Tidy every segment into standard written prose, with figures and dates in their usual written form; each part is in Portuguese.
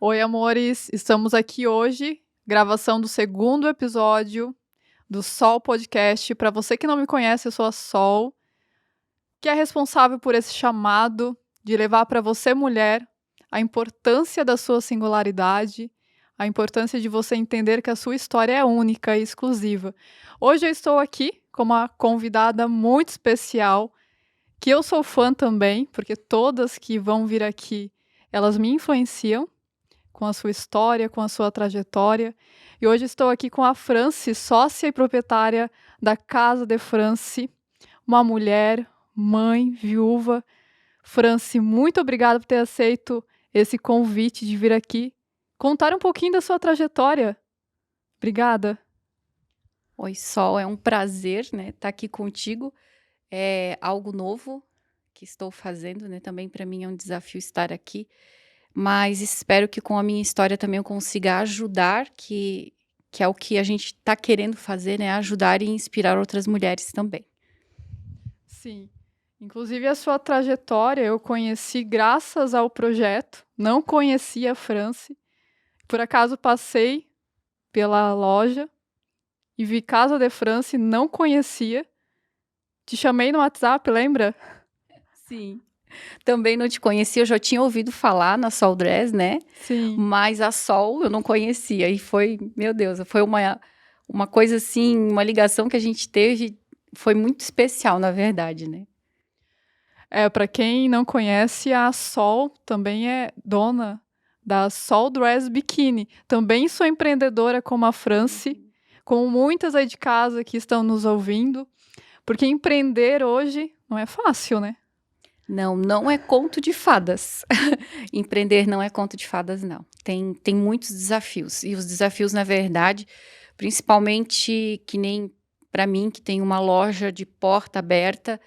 Oi, amores! Estamos aqui hoje, gravação do segundo episódio do Sol Podcast. Para você que não me conhece, eu sou a Sol, que é responsável por esse chamado de levar para você, mulher, a importância da sua singularidade, a importância de você entender que a sua história é única e exclusiva. Hoje eu estou aqui com uma convidada muito especial, que eu sou fã também, porque todas que vão vir aqui, elas me influenciam com a sua história, com a sua trajetória. E hoje estou aqui com a Franci, sócia e proprietária da Casa de Franci, uma mulher, mãe, viúva. Franci, muito obrigada por ter aceito esse convite de vir aqui contar um pouquinho da sua trajetória. Obrigada. Oi, Sol, é um prazer, né, estar aqui contigo. É algo novo que estou fazendo, né? Também para mim é um desafio estar aqui, mas espero que com a minha história também eu consiga ajudar, que é o que a gente está querendo fazer, né? Ajudar e inspirar outras mulheres também. Sim. Inclusive a sua trajetória eu conheci graças ao projeto, não conhecia a Franci. Por acaso passei pela loja e vi Casa de Franci, não conhecia. Te chamei no WhatsApp, lembra? Sim. Também não te conhecia, eu já tinha ouvido falar na Sol Dress, né? Sim. Mas a Sol eu não conhecia e foi, meu Deus, foi uma coisa assim, uma ligação que a gente teve, foi muito especial, na verdade, né? Para quem não conhece, a Sol também é dona da Sol Dress Bikini. Também sou empreendedora como a Franci, como muitas aí de casa que estão nos ouvindo, porque empreender hoje não é fácil, né? Não, não é conto de fadas. Empreender não é conto de fadas, não. Tem muitos desafios. E os desafios, na verdade, principalmente que nem para mim, que tem uma loja de porta aberta,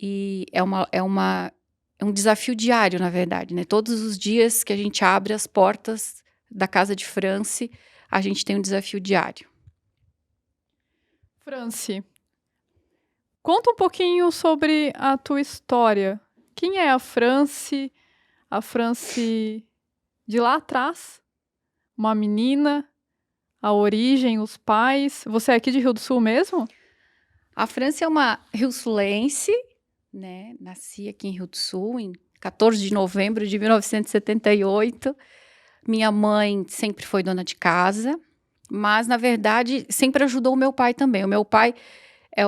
e é um desafio diário, na verdade, né? Todos os dias que a gente abre as portas da Casa de Franci, a gente tem um desafio diário. Franci, conta um pouquinho sobre a tua história. Quem é a Franci? A Franci de lá atrás? Uma menina? A origem, os pais? Você é aqui de Rio do Sul mesmo? A Franci é uma rio-sulense, né? Nasci aqui em Rio do Sul em 14 de novembro de 1978. Minha mãe sempre foi dona de casa, mas, na verdade, sempre ajudou o meu pai também. O meu pai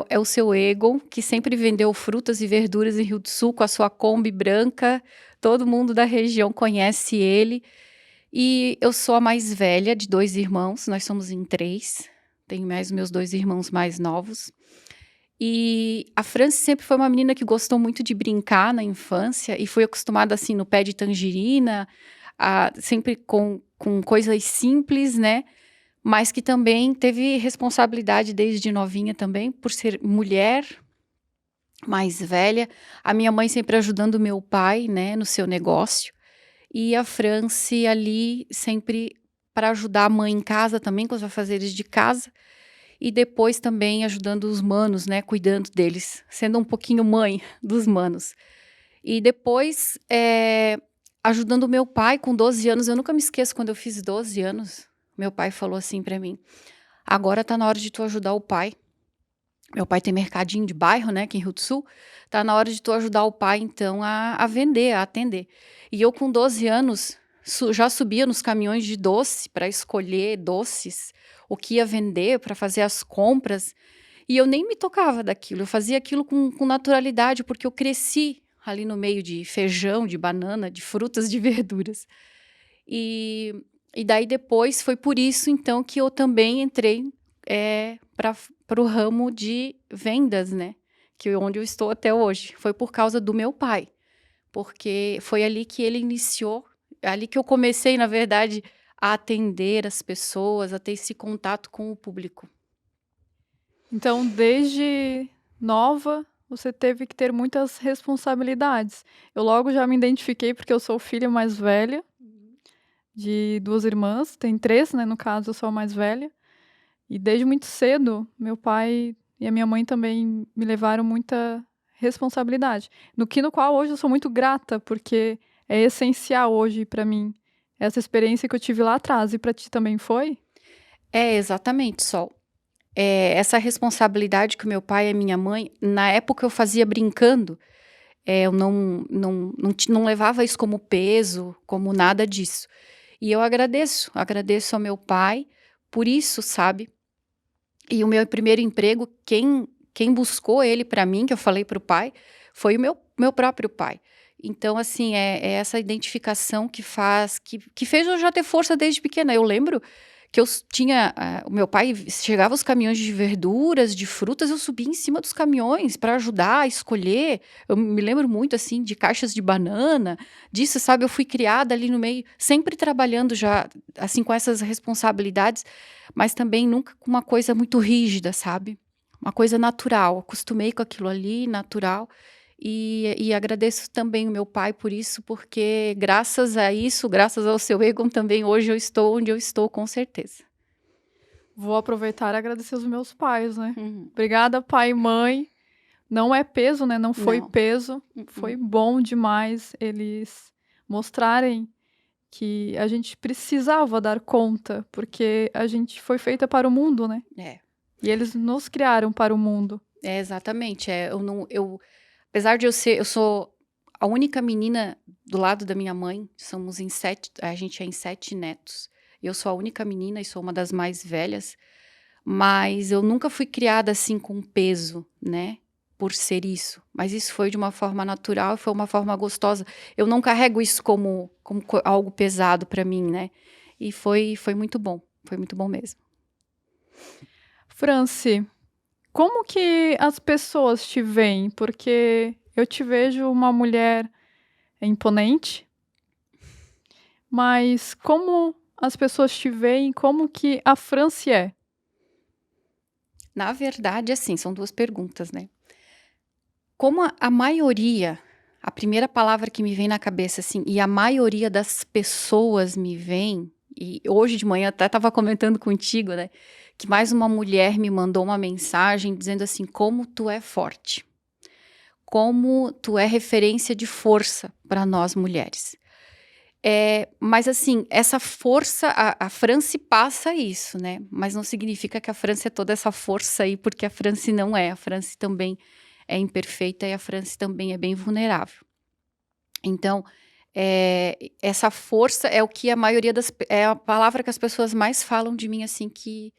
é o seu Egon, que sempre vendeu frutas e verduras em Rio do Sul com a sua Kombi branca. Todo mundo da região conhece ele. E eu sou a mais velha de 2 irmãos, nós somos em 3. Tenho mais meus 2 irmãos mais novos. E a Franci sempre foi uma menina que gostou muito de brincar na infância e foi acostumada, assim, no pé de tangerina, sempre com coisas simples, né? Mas que também teve responsabilidade desde novinha também, por ser mulher mais velha. A minha mãe sempre ajudando o meu pai, né, no seu negócio. E a Franci ali sempre para ajudar a mãe em casa também, com os afazeres de casa. E depois também ajudando os manos, né, cuidando deles, sendo um pouquinho mãe dos manos. E depois, ajudando o meu pai com 12 anos, eu nunca me esqueço quando eu fiz 12 anos, meu pai falou assim para mim: "Agora tá na hora de tu ajudar o pai". Meu pai tem mercadinho de bairro, né, aqui em Rio do Sul, tá na hora de tu ajudar o pai então a vender, a atender. E eu com 12 anos, já subia nos caminhões de doce para escolher doces, o que ia vender, para fazer as compras, e eu nem me tocava daquilo, eu fazia aquilo com naturalidade, porque eu cresci ali no meio de feijão, de banana, de frutas, de verduras. E e daí depois foi por isso então que eu também entrei, para o ramo de vendas, né, que é onde eu estou até hoje. Foi por causa do meu pai, porque foi ali que ele iniciou, ali que eu comecei, na verdade, a atender as pessoas, a ter esse contato com o público. Então, desde nova, você teve que ter muitas responsabilidades. Eu logo já me identifiquei porque eu sou filha mais velha de 2 irmãs, tem 3, né, no caso eu sou a mais velha. E desde muito cedo, meu pai e a minha mãe também me levaram muita responsabilidade. No qual hoje eu sou muito grata, porque é essencial hoje para mim essa experiência que eu tive lá atrás. E para ti também foi? É, exatamente, Sol. Essa responsabilidade que o meu pai e a minha mãe, na época eu fazia brincando, eu não levava isso como peso, como nada disso. E eu agradeço ao meu pai por isso, sabe? E o meu primeiro emprego, quem buscou ele para mim, que eu falei para o pai, foi o meu próprio pai. Então, assim, é essa identificação que fez eu já ter força desde pequena. Eu lembro que eu tinha, o meu pai chegava os caminhões de verduras, de frutas, eu subia em cima dos caminhões para ajudar a escolher. Eu me lembro muito, assim, de caixas de banana, disso, sabe? Eu fui criada ali no meio, sempre trabalhando já, assim, com essas responsabilidades, mas também nunca com uma coisa muito rígida, sabe? Uma coisa natural. Acostumei com aquilo ali, natural. E agradeço também o meu pai por isso, porque graças a isso, graças ao seu Egon também, hoje eu estou onde eu estou, com certeza. Vou aproveitar e agradecer os meus pais, né? Uhum. Obrigada, pai e mãe. Não é peso, né? Não foi Não. peso. Foi bom demais eles mostrarem que a gente precisava dar conta, porque a gente foi feita para o mundo, né? E eles nos criaram para o mundo. Exatamente. Apesar de eu sou a única menina do lado da minha mãe, somos a gente é em 7 netos. Eu sou a única menina e sou uma das mais velhas, mas eu nunca fui criada assim com peso, né? Por ser isso. Mas isso foi de uma forma natural, foi uma forma gostosa. Eu não carrego isso como algo pesado para mim, né? E foi muito bom mesmo. Franci, como que as pessoas te veem? Porque eu te vejo uma mulher imponente, mas como as pessoas te veem, como que a Franci é? Na verdade, assim, são 2 perguntas, né? Como a maioria, a primeira palavra que me vem na cabeça, assim, e a maioria das pessoas me veem, e hoje de manhã até estava comentando contigo, né? Que mais uma mulher me mandou uma mensagem dizendo assim: como tu é forte, como tu é referência de força para nós mulheres. Mas assim, essa força, a Franci passa isso, né? Mas não significa que a Franci é toda essa força aí, porque a Franci não é. A Franci também é imperfeita e a Franci também é bem vulnerável. Então, essa força é o que a maioria é a palavra que as pessoas mais falam de mim, assim, que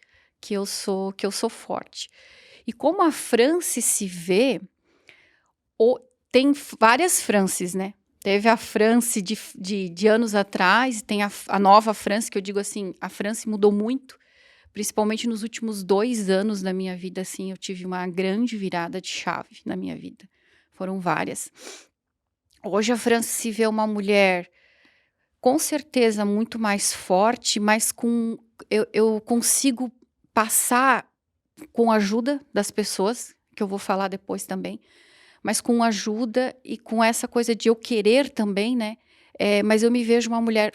eu sou forte. E como a Franci se vê, tem várias Francis, né? Teve a Franci de anos atrás, tem a nova Franci, que eu digo assim, a Franci mudou muito, principalmente nos últimos 2 anos da minha vida, assim, eu tive uma grande virada de chave na minha vida. Foram várias. Hoje a Franci se vê uma mulher, com certeza, muito mais forte, mas eu consigo passar com a ajuda das pessoas, que eu vou falar depois também, mas com ajuda e com essa coisa de eu querer também, né? Mas eu me vejo uma mulher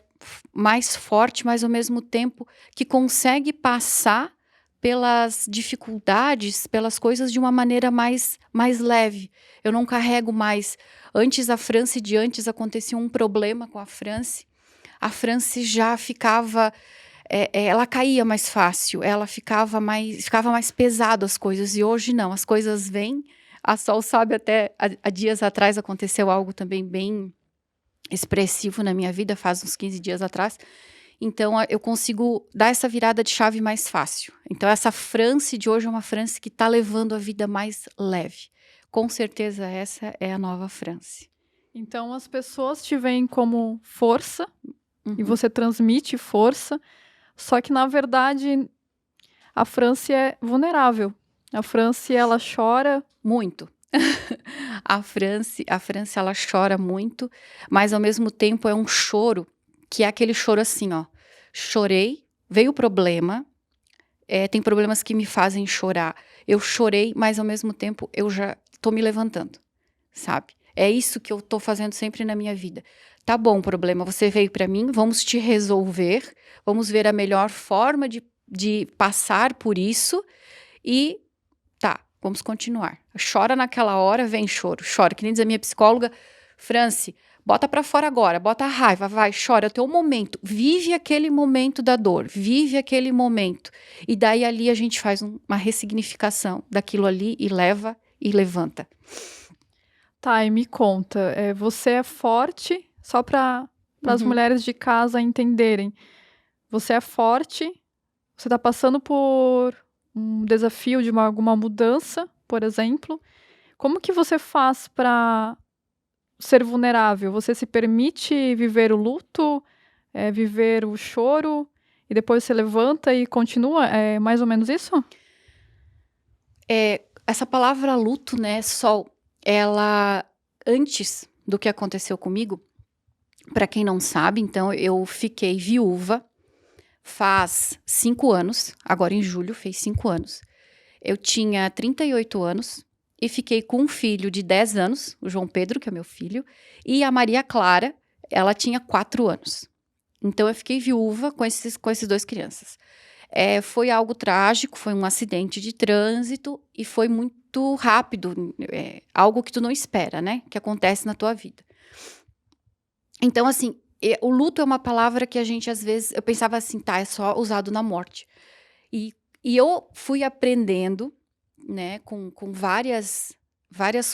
mais forte, mas ao mesmo tempo que consegue passar pelas dificuldades, pelas coisas de uma maneira mais leve. Eu não carrego mais. Antes a Franci de antes acontecia um problema com a Franci já ficava, ela caía mais fácil, ela ficava mais pesado as coisas, e hoje não, as coisas vêm. A Sol sabe, até há dias atrás aconteceu algo também bem expressivo na minha vida, faz uns 15 dias atrás. Então, eu consigo dar essa virada de chave mais fácil. Então, essa Franci de hoje é uma Franci que está levando a vida mais leve. Com certeza, essa é a nova Franci. Então, as pessoas te veem como força, e você transmite força, só que, na verdade, a Franci é vulnerável. A Franci, ela chora muito. A Franci, ela chora muito, mas ao mesmo tempo é um choro, que é aquele choro assim, ó. Chorei, veio o problema, tem problemas que me fazem chorar. Eu chorei, mas ao mesmo tempo eu já tô me levantando, sabe? É isso que eu tô fazendo sempre na minha vida. Tá bom, problema, você veio para mim, vamos te resolver, vamos ver a melhor forma de passar por isso e tá, vamos continuar. Chora naquela hora, vem choro, chora. Que nem diz a minha psicóloga, Franci, Bota pra fora agora, bota a raiva, vai, chora, é o teu momento. Vive aquele momento da dor, vive aquele momento. E daí ali a gente faz uma ressignificação daquilo ali e leva e levanta. Tá, e me conta, você é forte, só para as Uhum. mulheres de casa entenderem. Você é forte, você está passando por um desafio de alguma mudança, por exemplo. Como que você faz para ser vulnerável? Você se permite viver o luto, viver o choro, e depois você levanta e continua? É mais ou menos isso? Essa palavra luto, né, Sol, ela, antes do que aconteceu comigo, para quem não sabe, então eu fiquei viúva faz 5 anos, agora em julho fez 5 anos. Eu tinha 38 anos e fiquei com um filho de 10 anos, o João Pedro, que é meu filho, e a Maria Clara, ela tinha 4 anos. Então eu fiquei viúva com esses 2 crianças. Foi algo trágico, foi um acidente de trânsito e foi muito rápido, algo que tu não espera, né, que acontece na tua vida. Então, assim, o luto é uma palavra que a gente, às vezes, eu pensava assim, tá, é só usado na morte. E, e eu fui aprendendo, né, com várias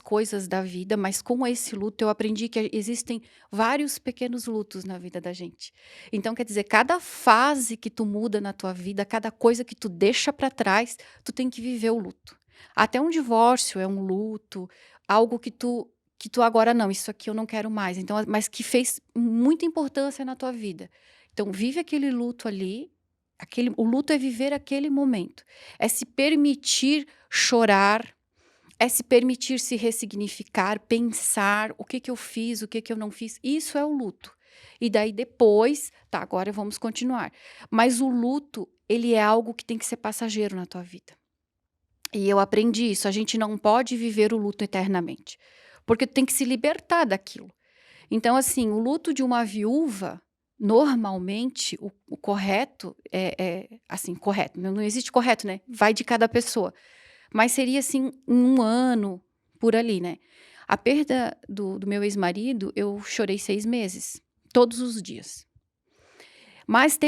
coisas da vida, mas com esse luto eu aprendi que existem vários pequenos lutos na vida da gente. Então, quer dizer, cada fase que tu muda na tua vida, cada coisa que tu deixa para trás, tu tem que viver o luto. Até um divórcio é um luto, algo que tu agora não, isso aqui eu não quero mais. Então, mas que fez muita importância na tua vida. Então, vive aquele luto ali. O luto é viver aquele momento, é se permitir chorar, é se permitir se ressignificar, pensar o que eu fiz, o que eu não fiz. Isso é o luto. E daí depois, tá, agora vamos continuar. Mas o luto, ele é algo que tem que ser passageiro na tua vida. E eu aprendi isso, a gente não pode viver o luto eternamente, porque tu tem que se libertar daquilo. Então, assim, o luto de uma viúva, normalmente, o correto assim, correto, não existe correto, né? Vai de cada pessoa. Mas seria, assim, 1 ano, por ali, né? A perda do meu ex-marido, eu chorei 6 meses, todos os dias. Mas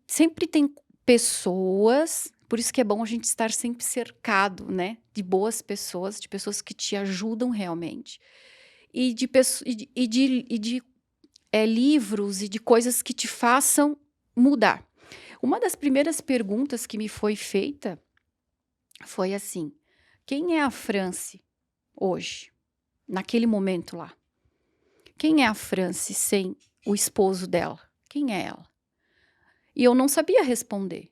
sempre tem pessoas, por isso que é bom a gente estar sempre cercado, né? De boas pessoas, de pessoas que te ajudam realmente. E de livros e de coisas que te façam mudar. Uma das primeiras perguntas que me foi feita foi assim: quem é a Franci hoje? Naquele momento lá. Quem é a Franci sem o esposo dela? Quem é ela? E eu não sabia responder,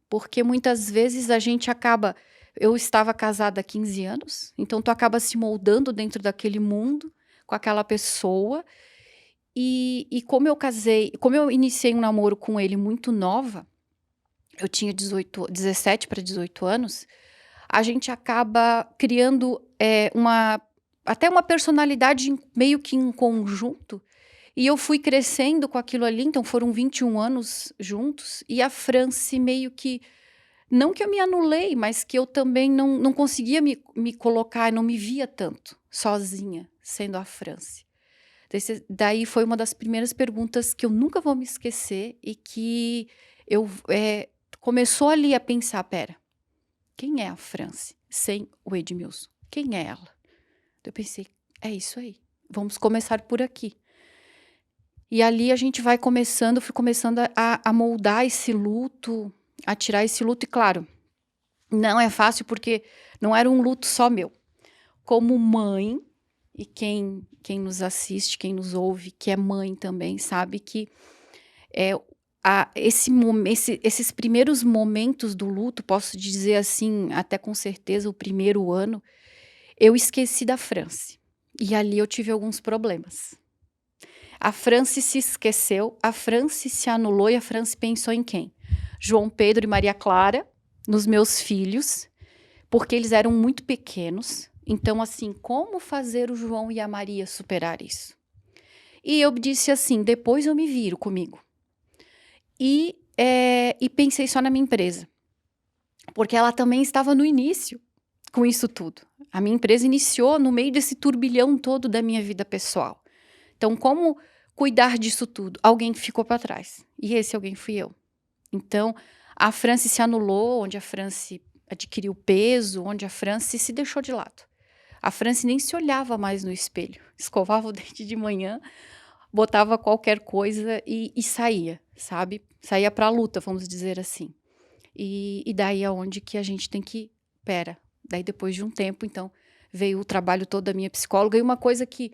porque muitas vezes a gente acaba. Eu estava casada há 15 anos, então tu acaba se moldando dentro daquele mundo com aquela pessoa. E como eu iniciei um namoro com ele muito nova, eu tinha 17 para 18 anos, a gente acaba criando até uma personalidade meio que em conjunto. E eu fui crescendo com aquilo ali, então foram 21 anos juntos, e a Franci meio que, não que eu me anulei, mas que eu também não conseguia me colocar, não me via tanto sozinha, sendo a Franci. Daí foi uma das primeiras perguntas que eu nunca vou me esquecer e que eu começou ali a pensar, pera, quem é a Franci sem o Edmilson? Quem é ela? Eu pensei, é isso aí, vamos começar por aqui. E ali a gente vai começando, fui começando a moldar esse luto, a tirar esse luto, e claro, não é fácil porque não era um luto só meu. Como mãe, e quem nos assiste, quem nos ouve, que é mãe também, sabe que esses primeiros momentos do luto, posso dizer assim, até com certeza o primeiro ano, eu esqueci da Franci. E ali eu tive alguns problemas. A Franci se esqueceu, a Franci se anulou e a Franci pensou em quem? João Pedro e Maria Clara, nos meus filhos, porque eles eram muito pequenos. Então, assim, como fazer o João e a Maria superar isso? E eu disse assim, depois eu me viro comigo. E pensei só na minha empresa, porque ela também estava no início com isso tudo. A minha empresa iniciou no meio desse turbilhão todo da minha vida pessoal. Então, como cuidar disso tudo? Alguém ficou para trás. E esse alguém fui eu. Então, a Franci se anulou, onde a Franci adquiriu peso, onde a Franci se deixou de lado. A Franci nem se olhava mais no espelho. Escovava o dente de manhã, botava qualquer coisa e saía, sabe? Saía para a luta, vamos dizer assim. E daí é onde que a gente tem que... Pera. Daí depois de um tempo, então, veio o trabalho todo da minha psicóloga. E uma coisa que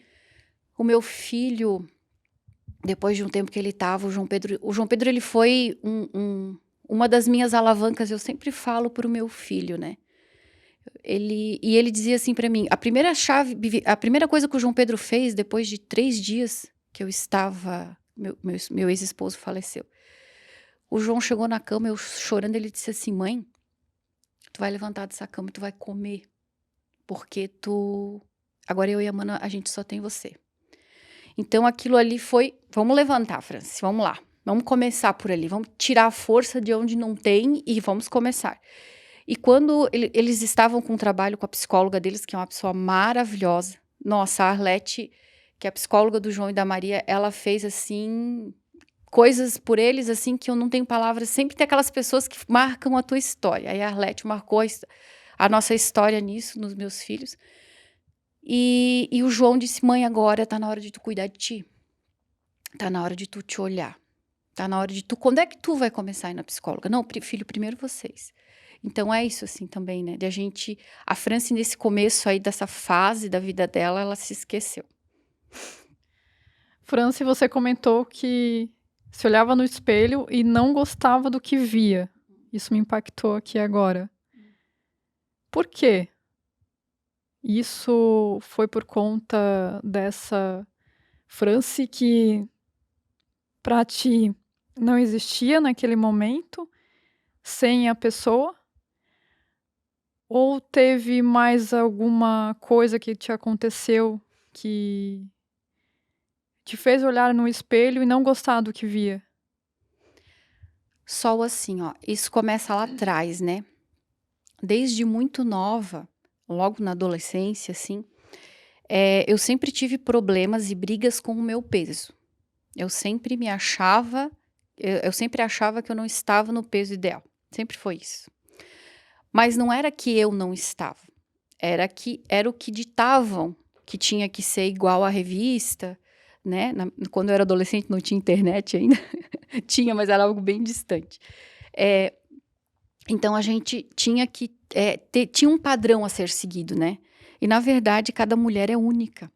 o meu filho, depois de um tempo que ele estava, o João Pedro ele foi uma das minhas alavancas. Eu sempre falo para o meu filho, né? Ele dizia assim para mim, a primeira coisa que o João Pedro fez depois de 3 dias que eu estava, meu ex-esposo faleceu. O João chegou na cama, eu chorando, ele disse assim, mãe, tu vai levantar dessa cama e tu vai comer, porque agora eu e a Mana, a gente só tem você. Então aquilo ali foi, vamos levantar, Franci, vamos lá, vamos começar por ali, vamos tirar a força de onde não tem e vamos começar. E quando eles estavam com um trabalho com a psicóloga deles, que é uma pessoa maravilhosa, nossa, a Arlete, que é a psicóloga do João e da Maria, ela fez assim... coisas por eles, assim, que eu não tenho palavras. Sempre tem aquelas pessoas que marcam a tua história. Aí a Arlete marcou a nossa história nisso, nos meus filhos. E o João disse, mãe, agora tá na hora de tu cuidar de ti. Tá na hora de tu te olhar. Tá na hora de tu... Quando é que tu vai começar a ir na psicóloga? Não, filho, primeiro vocês. Então é isso, assim, também, né? De a gente... A Franci, nesse começo aí, dessa fase da vida dela, ela se esqueceu. Franci, você comentou que se olhava no espelho e não gostava do que via. Isso me impactou aqui agora. Por quê? Isso foi por conta dessa Franci que pra ti não existia naquele momento, sem a pessoa? Ou teve mais alguma coisa que te aconteceu que te fez olhar no espelho e não gostar do que via? Só assim, ó, isso começa lá atrás, né? Desde muito nova, logo na adolescência, assim, eu sempre tive problemas e brigas com o meu peso. Eu sempre achava que eu não estava no peso ideal. Sempre foi isso. Mas não era que eu não estava. Era o que ditavam que tinha que ser igual à revista, né? Quando eu era adolescente não tinha internet ainda. Tinha, mas era algo bem distante. Então a gente tinha que tinha um padrão a ser seguido, né? E na verdade cada mulher é única.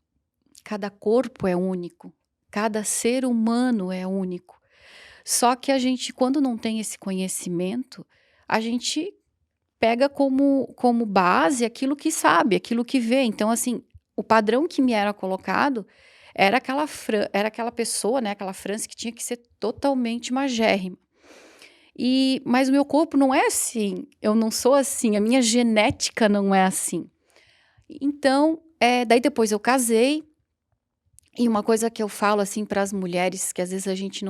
Cada corpo é único. Cada ser humano é único. Só que a gente, quando não tem esse conhecimento, a gente pega como base aquilo que sabe, aquilo que vê. Então, assim, o padrão que me era colocado era aquela pessoa, né? Aquela Franci que tinha que ser totalmente magérrima. Mas o meu corpo não é assim. Eu não sou assim. A minha genética não é assim. Então, daí depois eu casei. E uma coisa que eu falo assim para as mulheres, que às vezes a gente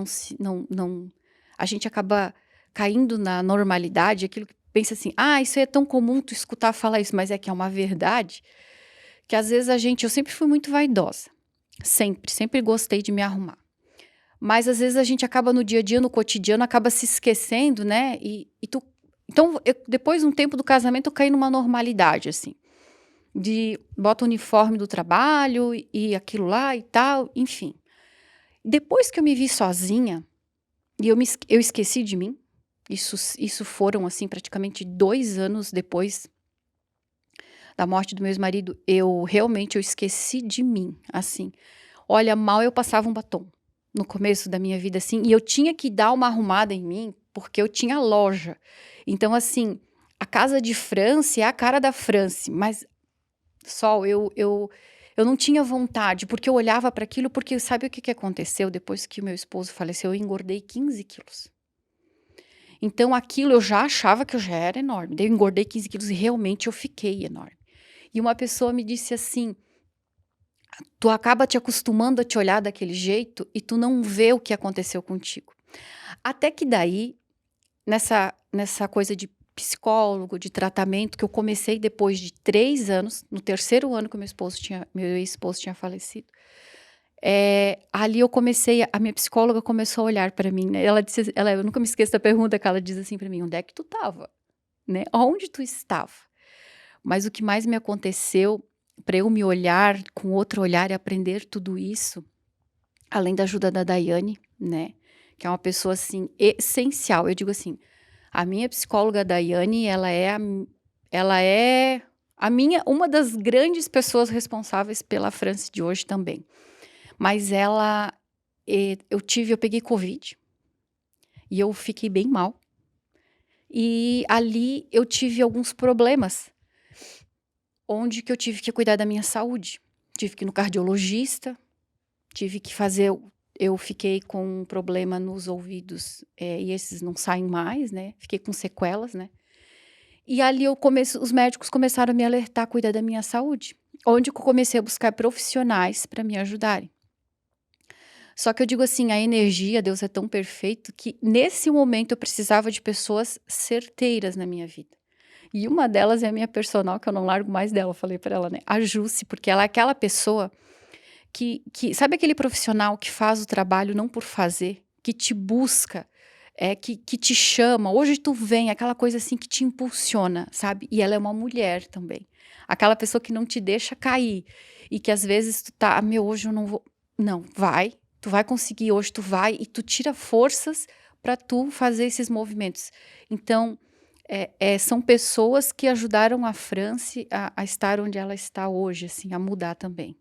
a gente acaba caindo na normalidade, aquilo que pensa assim, isso é tão comum tu escutar falar isso, mas é que é uma verdade, que às vezes eu sempre fui muito vaidosa, sempre gostei de me arrumar, mas às vezes a gente acaba no dia a dia, no cotidiano, acaba se esquecendo, né, então depois de um tempo do casamento eu caí numa normalidade, assim, bota o uniforme do trabalho e aquilo lá e tal, enfim. Depois que eu me vi sozinha, e eu esqueci de mim, isso foram, assim, praticamente 2 anos depois da morte do meu ex-marido, eu esqueci de mim, assim. Olha, mal eu passava um batom no começo da minha vida, assim, e eu tinha que dar uma arrumada em mim, porque eu tinha loja. Então, assim, a casa de Franci é a cara da Franci, mas... Sol, eu não tinha vontade, porque eu olhava para aquilo, porque sabe o que aconteceu depois que o meu esposo faleceu? Eu engordei 15 quilos. Então aquilo eu já achava que eu já era enorme. Daí eu engordei 15 quilos e realmente eu fiquei enorme. E uma pessoa me disse assim, tu acaba te acostumando a te olhar daquele jeito e tu não vê o que aconteceu contigo. Até que daí, nessa coisa de psicólogo, de tratamento, que eu comecei depois de 3 anos, no 3º ano que meu ex-esposo tinha falecido, Ali a minha psicóloga começou a olhar para mim, né? Ela disse, eu nunca me esqueço da pergunta que ela diz assim para mim: onde é que tu estava? Né? Onde tu estava? Mas o que mais me aconteceu para eu me olhar com outro olhar e aprender tudo isso, além da ajuda da Daiane, né? Que é uma pessoa, assim, essencial. Eu digo assim, a minha psicóloga Daiane, ela é uma das grandes pessoas responsáveis pela Franci de hoje também. Mas eu peguei Covid e eu fiquei bem mal. E ali eu tive alguns problemas, onde que eu tive que cuidar da minha saúde. Tive que ir no cardiologista, tive que fazer... Eu fiquei com um problema nos ouvidos, e esses não saem mais, né? Fiquei com sequelas, né? E ali os médicos começaram a me alertar a cuidar da minha saúde, onde eu comecei a buscar profissionais para me ajudarem. Só que eu digo assim, a energia, Deus é tão perfeito que nesse momento eu precisava de pessoas certeiras na minha vida. E uma delas é a minha personal, que eu não largo mais dela, eu falei para ela, né? A Jusce, porque ela é aquela pessoa que sabe aquele profissional que faz o trabalho não por fazer, que te busca, que te chama, hoje tu vem, aquela coisa assim que te impulsiona, sabe? E ela é uma mulher também. Aquela pessoa que não te deixa cair e que às vezes tu tá, hoje eu não vou. Não, tu vai conseguir, hoje tu vai e tu tira forças para tu fazer esses movimentos. Então, são pessoas que ajudaram a Franci a estar onde ela está hoje, assim, a mudar também.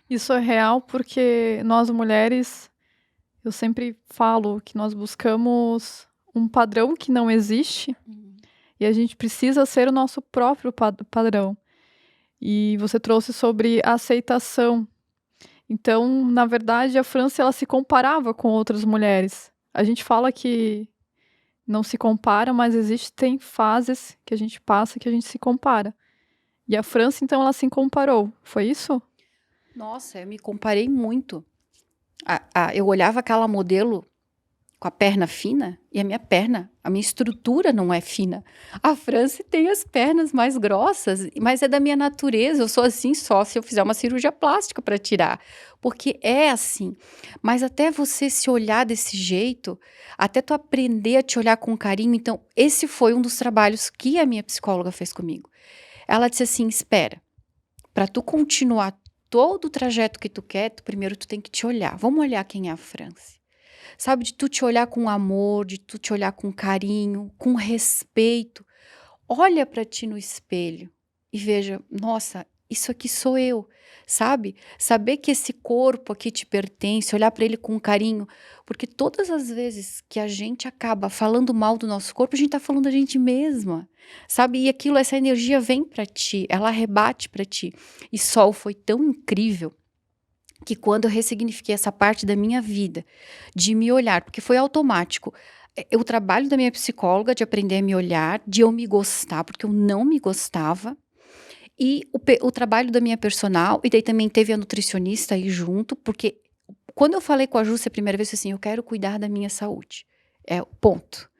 Isso é real porque nós mulheres, eu sempre falo que nós buscamos um padrão que não existe e a gente precisa ser o nosso próprio padrão. E você trouxe sobre aceitação. Então, na verdade, a Franci ela se comparava com outras mulheres. A gente fala que não se compara, mas tem fases que a gente passa que a gente se compara. E a Franci, então, ela se comparou. Foi isso? Nossa, eu me comparei muito. Eu olhava aquela modelo com a perna fina e a minha estrutura não é fina. A Franci tem as pernas mais grossas, mas é da minha natureza. Eu sou assim só se eu fizer uma cirurgia plástica para tirar, porque é assim. Mas até você se olhar desse jeito, até tu aprender a te olhar com carinho. Então, esse foi um dos trabalhos que a minha psicóloga fez comigo. Ela disse assim: espera, para tu continuar todo o trajeto que tu quer, primeiro tu tem que te olhar. Vamos olhar quem é a Franci. Sabe, de tu te olhar com amor, de tu te olhar com carinho, com respeito. Olha para ti no espelho e veja, nossa, isso aqui sou eu, sabe? Saber que esse corpo aqui te pertence, olhar para ele com carinho, porque todas as vezes que a gente acaba falando mal do nosso corpo, a gente tá falando da gente mesma, sabe? E essa energia vem para ti, ela rebate para ti. E Sol foi tão incrível que quando eu ressignifiquei essa parte da minha vida, de me olhar, porque foi automático. O trabalho da minha psicóloga de aprender a me olhar, de eu me gostar, porque eu não me gostava, e o trabalho da minha personal, e daí também teve a nutricionista aí junto, porque quando eu falei com a Jusce a primeira vez, assim, eu quero cuidar da minha saúde, ponto.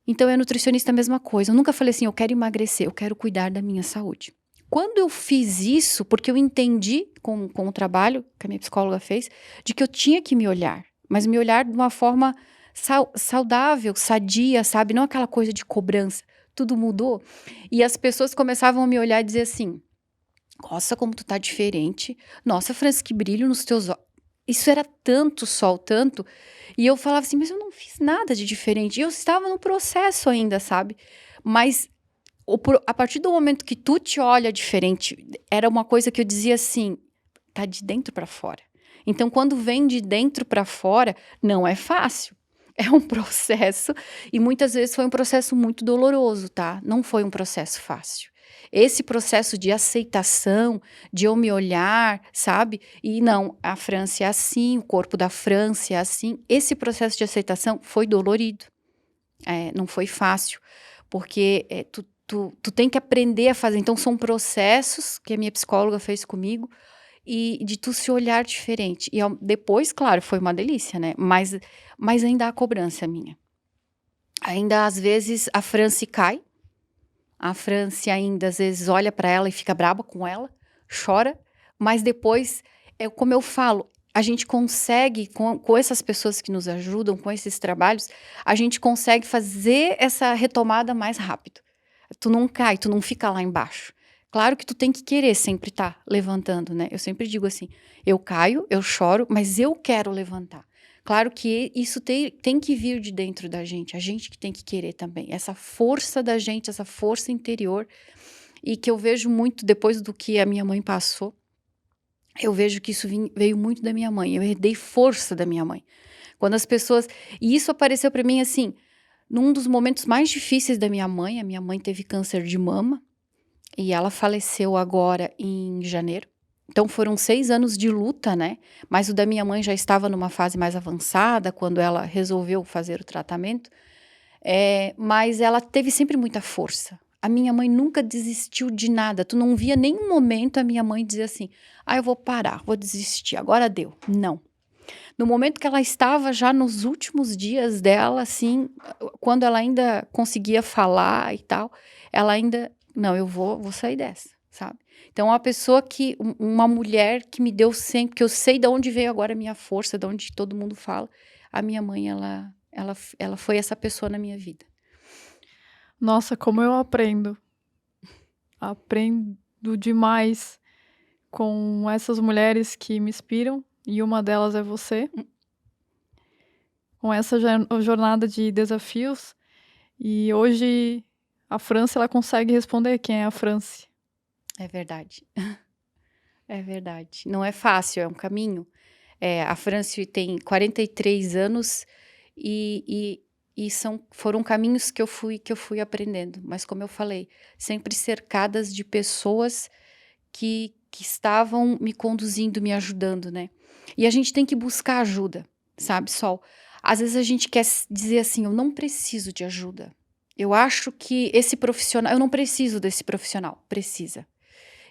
Então, a nutricionista a mesma coisa, eu nunca falei assim, eu quero emagrecer, eu quero cuidar da minha saúde. Quando eu fiz isso, porque eu entendi com o trabalho que a minha psicóloga fez, de que eu tinha que me olhar, mas me olhar de uma forma saudável, sadia, sabe? Não aquela coisa de cobrança. Tudo mudou. E as pessoas começavam a me olhar e dizer assim, nossa, como tu tá diferente. Nossa, Franci, que brilho nos teus olhos. Isso era tanto, Sol, tanto. E eu falava assim, mas eu não fiz nada de diferente. E eu estava no processo ainda, sabe? Mas a partir do momento que tu te olha diferente, era uma coisa que eu dizia assim, tá de dentro para fora. Então, quando vem de dentro para fora, não é fácil. É um processo, e muitas vezes foi um processo muito doloroso, tá? Não foi um processo fácil. Esse processo de aceitação, de eu me olhar, sabe? E não, a Franci é assim, o corpo da Franci é assim. Esse processo de aceitação foi dolorido. Não foi fácil, porque tu tem que aprender a fazer. Então, são processos que a minha psicóloga fez comigo, e de tu se olhar diferente. E depois, claro, foi uma delícia, né? Mas ainda há cobrança minha. Ainda, às vezes, a Franci cai. A Franci ainda, às vezes, olha para ela e fica braba com ela. Chora. Mas depois, como eu falo, a gente consegue, com essas pessoas que nos ajudam, com esses trabalhos, a gente consegue fazer essa retomada mais rápido. Tu não cai, tu não fica lá embaixo. Claro que tu tem que querer sempre estar levantando, né? Eu sempre digo assim, eu caio, eu choro, mas eu quero levantar. Claro que isso tem que vir de dentro da gente, a gente que tem que querer também. Essa força da gente, essa força interior, e que eu vejo muito depois do que a minha mãe passou, eu vejo que isso veio muito da minha mãe. Eu herdei força da minha mãe. Quando as pessoas... E isso apareceu para mim, assim, num dos momentos mais difíceis da minha mãe. A minha mãe teve câncer de mama e ela faleceu agora em janeiro. Então foram 6 anos de luta, né? Mas o da minha mãe já estava numa fase mais avançada quando ela resolveu fazer o tratamento. Mas ela teve sempre muita força. A minha mãe nunca desistiu de nada. Tu não via nenhum momento a minha mãe dizer assim, eu vou parar, vou desistir, agora deu. Não. No momento que ela estava já nos últimos dias dela, assim, quando ela ainda conseguia falar e tal, ela ainda, não, eu vou sair dessa, sabe? Então, uma mulher que me deu sempre, que eu sei de onde veio agora a minha força, de onde todo mundo fala, a minha mãe, ela foi essa pessoa na minha vida. Nossa, como eu aprendo. Aprendo demais com essas mulheres que me inspiram, e uma delas é você. Com essa jornada de desafios. E hoje a França, ela consegue responder quem é a França. É verdade. É verdade. Não é fácil, é um caminho. A França tem 43 anos e foram caminhos que eu fui aprendendo. Mas como eu falei, sempre cercadas de pessoas que estavam me conduzindo, me ajudando, né? E a gente tem que buscar ajuda, sabe, Sol? Às vezes a gente quer dizer assim, eu não preciso de ajuda. Eu acho que esse profissional, eu não preciso desse profissional. Precisa.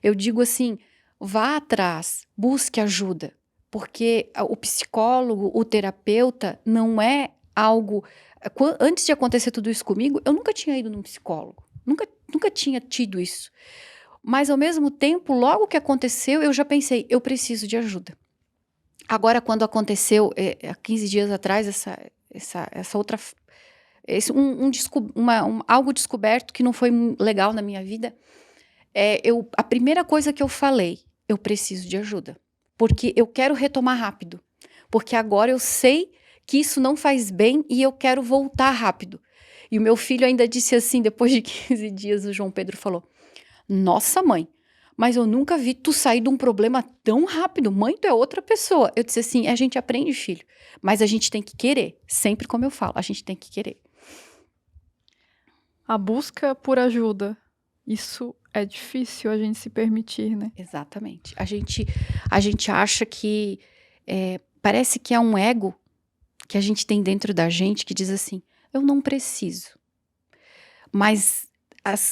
Eu digo assim, vá atrás, busque ajuda. Porque o psicólogo, o terapeuta, não é algo... Antes de acontecer tudo isso comigo, eu nunca tinha ido num psicólogo. Nunca tinha tido isso. Mas, ao mesmo tempo, logo que aconteceu, eu já pensei, eu preciso de ajuda. Agora, quando aconteceu, há 15 dias atrás, essa outra... algo descoberto que não foi legal na minha vida, a primeira coisa que eu falei, eu preciso de ajuda. Porque eu quero retomar rápido. Porque agora eu sei que isso não faz bem e eu quero voltar rápido. E o meu filho ainda disse assim, depois de 15 dias, o João Pedro falou, nossa, mãe, mas eu nunca vi tu sair de um problema tão rápido. Mãe, tu é outra pessoa. Eu disse assim, a gente aprende, filho. Mas a gente tem que querer. Sempre como eu falo, a gente tem que querer. A busca por ajuda. Isso é difícil a gente se permitir, né? Exatamente. A gente acha que... parece que é um ego que a gente tem dentro da gente que diz assim, eu não preciso. Mas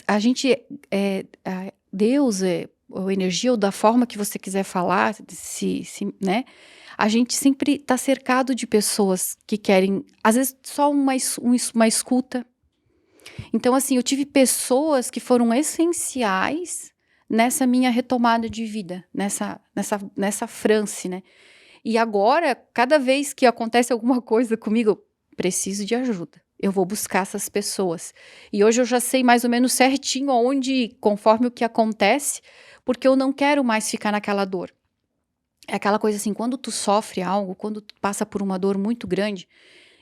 a gente... Deus, ou energia, ou da forma que você quiser falar, né? A gente sempre está cercado de pessoas que querem, às vezes, só uma escuta. Então, assim, eu tive pessoas que foram essenciais nessa minha retomada de vida, nessa France, né? E agora, cada vez que acontece alguma coisa comigo, eu preciso de ajuda. Eu vou buscar essas pessoas. E hoje eu já sei mais ou menos certinho aonde, conforme o que acontece, porque eu não quero mais ficar naquela dor. É aquela coisa assim, quando tu sofre algo, quando tu passa por uma dor muito grande,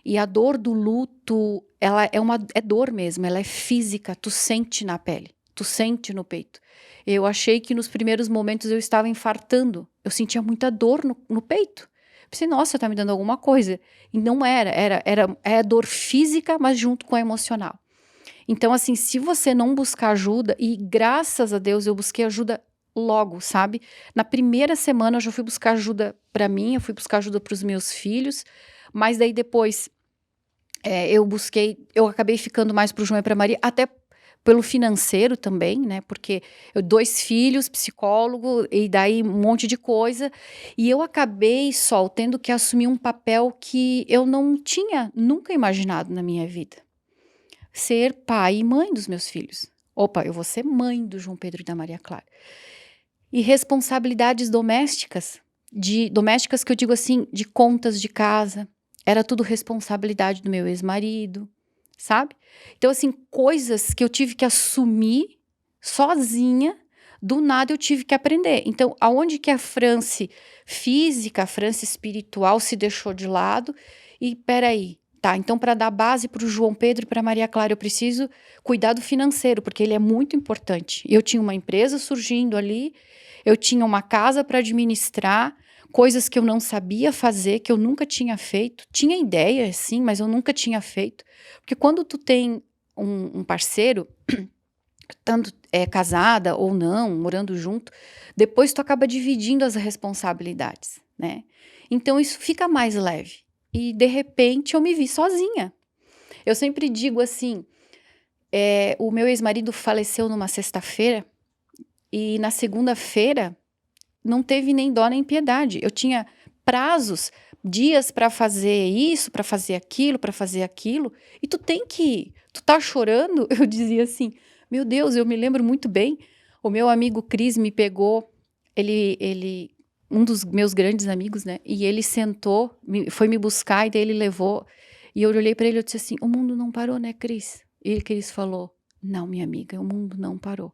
e a dor do luto, ela é dor mesmo, ela é física, tu sente na pele, tu sente no peito. Eu achei que nos primeiros momentos eu estava infartando, eu sentia muita dor no peito. Pensei, nossa, tá me dando alguma coisa. E não era dor física, mas junto com a emocional. Então, assim, se você não buscar ajuda, e graças a Deus eu busquei ajuda logo, sabe? Na primeira semana eu já fui buscar ajuda para mim, eu fui buscar ajuda para os meus filhos, mas daí depois eu acabei ficando mais pro João e pra Maria, até pelo financeiro também, né? Porque 2 filhos, psicólogo, e daí um monte de coisa. E eu acabei só tendo que assumir um papel que eu não tinha nunca imaginado na minha vida. Ser pai e mãe dos meus filhos. Opa, eu vou ser mãe do João Pedro e da Maria Clara. E responsabilidades domésticas, de domésticas que eu digo assim, de contas de casa. Era tudo responsabilidade do meu ex-marido, sabe? Então, assim, coisas que eu tive que assumir sozinha, do nada eu tive que aprender. Então, aonde que a France física, a France espiritual se deixou de lado? E peraí, tá, então para dar base para o João Pedro e para Maria Clara, eu preciso cuidar do financeiro, porque ele é muito importante. Eu tinha uma empresa surgindo ali, eu tinha uma casa para administrar, coisas que eu não sabia fazer, que eu nunca tinha feito. Tinha ideia, sim, mas eu nunca tinha feito. Porque quando tu tem um parceiro, tanto casada ou não, morando junto, depois tu acaba dividindo as responsabilidades, né? Então isso fica mais leve. E de repente eu me vi sozinha. Eu sempre digo assim, o meu ex-marido faleceu numa sexta-feira e na segunda-feira não teve nem dó nem piedade. Eu tinha prazos, dias para fazer isso, para fazer aquilo, e tu tem que ir. Tu tá chorando? Eu dizia assim, meu Deus, eu me lembro muito bem, o meu amigo Cris me pegou, ele um dos meus grandes amigos, né? E ele sentou, foi me buscar e daí ele levou, e eu olhei para ele e disse assim, o mundo não parou, né, Cris? E Cris falou, não, minha amiga, o mundo não parou.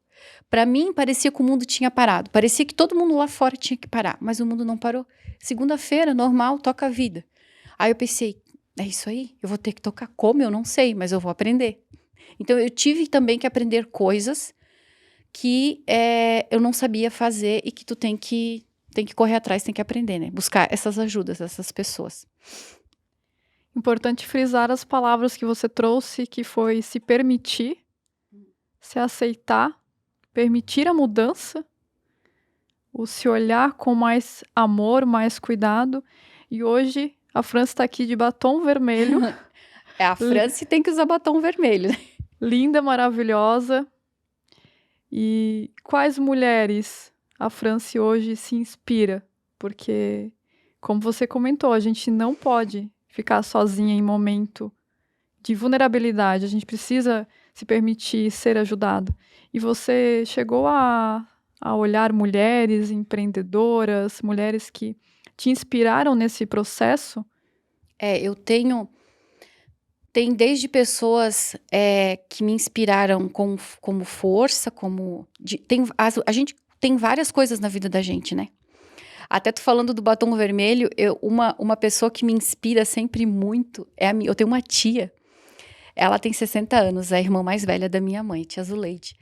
Para mim, parecia que o mundo tinha parado. Parecia que todo mundo lá fora tinha que parar, mas o mundo não parou. Segunda-feira, normal, toca a vida. Aí eu pensei, é isso aí? Eu vou ter que tocar como? Eu não sei, mas eu vou aprender. Então, eu tive também que aprender coisas que eu não sabia fazer e que tu tem que correr atrás, tem que aprender, né? Buscar essas ajudas, essas pessoas. Importante frisar as palavras que você trouxe, que foi se permitir, se aceitar, permitir a mudança, o se olhar com mais amor, mais cuidado. E hoje a França está aqui de batom vermelho. A França tem que usar batom vermelho, né? Linda, maravilhosa. E quais mulheres a França hoje se inspira? Porque, como você comentou, a gente não pode ficar sozinha em momento de vulnerabilidade. A gente precisa se permitir ser ajudada. E você chegou a olhar mulheres empreendedoras, mulheres que te inspiraram nesse processo? Eu tenho... Tem desde pessoas que me inspiraram como força, a gente tem várias coisas na vida da gente, né? Até tu falando do batom vermelho, uma pessoa que me inspira sempre muito eu tenho uma tia, ela tem 60 anos, é a irmã mais velha da minha mãe, tia Zuleide.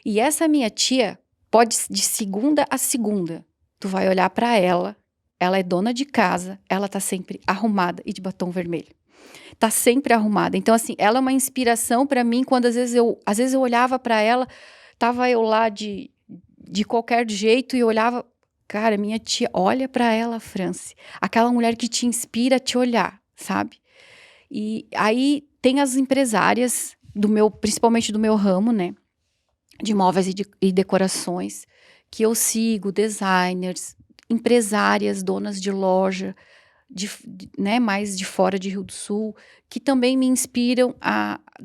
E essa minha tia, pode de segunda a segunda, tu vai olhar pra ela é dona de casa, ela tá sempre arrumada e de batom vermelho. Tá sempre arrumada. Então, assim, ela é uma inspiração para mim quando às vezes eu olhava para ela, tava eu lá de qualquer jeito e eu olhava, cara, minha tia, olha para ela, France. Aquela mulher que te inspira a te olhar, sabe? E aí tem as empresárias principalmente do meu ramo, né? De móveis e decorações, que eu sigo, designers, empresárias, donas de loja, né, mais de fora de Rio do Sul, que também me inspiram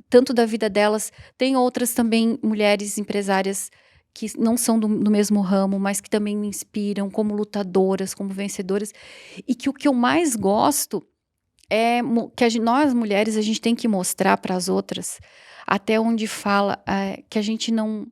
tanto da vida delas. Tem outras também mulheres empresárias que não são do mesmo ramo, mas que também me inspiram como lutadoras, como vencedoras. E que o que eu mais gosto é que nós mulheres, a gente tem que mostrar para as outras até onde fala que a gente não...